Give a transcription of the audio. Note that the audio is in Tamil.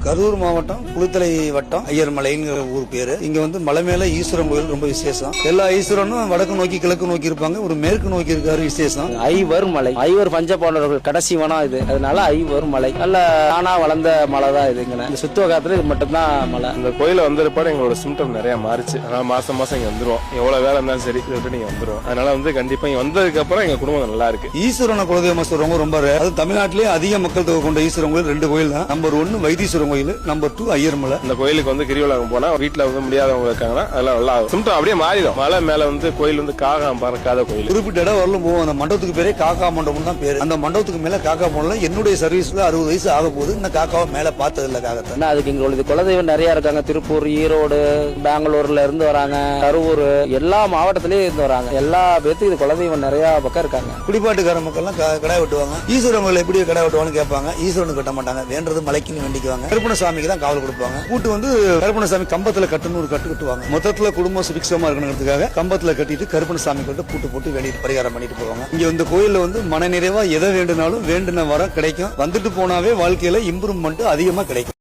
கரூர் மாவட்டம் குளித்தலை வட்டம் ஐயர்மலைங்கிற ஊர் பேரு. இங்க வந்து மலை மேல ஈஸ்வரன் கோயில் ரொம்ப விசேஷம். எல்லா ஈஸ்வரனும் வடக்கு நோக்கி கிழக்கு நோக்கி இருப்பாங்க, ஒரு மேற்கு நோக்கி இருக்காரு விசேஷம். ஐவர் மலை, ஐவர் பஞ்சபாண்டவர்கள் கடைசி வனம் இது, அதனால ஐவர் மலை நல்ல தானா வளர்ந்த மலை தான் இதுங்க. இந்த சுத்துவகாத்துல இது மட்டும்தான் மலை. இந்த கோயில வந்திருப்பாடு எங்களோட சிம்டம் நிறைய மாறிச்சு. அதனால மாசம் மாசம் இங்க வந்துருவோம். எவ்வளவு வேலை இருந்தாலும் சரி விட்டு நீங்க வந்துருவோம். அதனால வந்து கண்டிப்பா இங்க வந்ததுக்கு அப்புறம் எங்க குடும்பம் நல்லா இருக்கு. ஈஸ்வரனை குலதெய்வமா சொல்றவங்க ரொம்ப அது தமிழ்நாட்டிலேயே அதிக மக்கள் தொகை கொண்ட ஈஸ்வரன் கோயில் 2 கோயில் தான். நம்பர் 1 வைத்தீஸ்வரன் கோயில், நம்பர் 2 ஐயர்மலை. இந்த கோயிலுக்கு வந்து கிரிவலம் போனா வீட்டுல வந்து முடியாதவங்க இருக்காங்கன்னா அதெல்லாம் நல்லா சிம்டம் அப்படியே மாறிடும். மலை மேல வந்து கோயில் வந்து காக்கா பறக்காத கோயில். குறிப்பிட்ட இடம் வரலும் போவோம். அந்த மண்டபத்துக்கு பேரே காக்கா மண்டபம் தான் பேரு. அந்த மண்டபத்துக்கு மேல காக்கா போனல என்னுடைய சர்வீஸ்ல 60 வயசு ஆக போகுது. இந்த காக்காவை மேல பார்த்தது இல்ல காக்கத்தை. அதுக்கு எங்களுக்கு குலதெய்வம் நிறைய இருக்காங்க. திருப்பூர், ஈரோடு, பெங்களூர்ல இருந்து வராங்க, கரூர், எல்லா மாவட்டத்திலயும் இருந்து வராங்க. எல்லா பேத்துக்கு இது குலதெய்வம் நிறைய பக்கம் இருக்காங்க. குடிப்பாட்டுக்கார மக்கள் எல்லாம் கடை வெட்டுவாங்க. ஈஸ்வரன் கோயில் எப்படி கடை வெட்டுவான்னு கேட்பாங்க. ஈஸ்வரனுக்கு கட்ட மாட்டாங்க, வேண்டது மலைக்குன்னு வேண்டிக்குவாங்க. கருப்பணசாமிக்கு தான் காவல் கொடுப்பாங்க. கூட்டு வந்து கருப்பணசாமி கம்பத்துல கட்டுன்னு ஒரு கட்டு கட்டுவாங்க. மொத்தத்துல குடும்பம் சுபிக்ஷமா இருக்கணுங்கிறதுக்காக கம்பத்துல கட்டிட்டு கருப்பணசாமி கிட்ட பூட்டு போட்டு வெளியிட்டு பரிகாரம் பண்ணிட்டு போவாங்க. இங்க இந்த கோயில்ல வந்து மன நிறைவா எதை வேண்டுனாலும் வேண்டுன வர கிடைக்கும். வந்துட்டு போனாவே வாழ்க்கையில இம்ப்ரூவ்மெண்ட் அதிகமா கிடைக்கும்.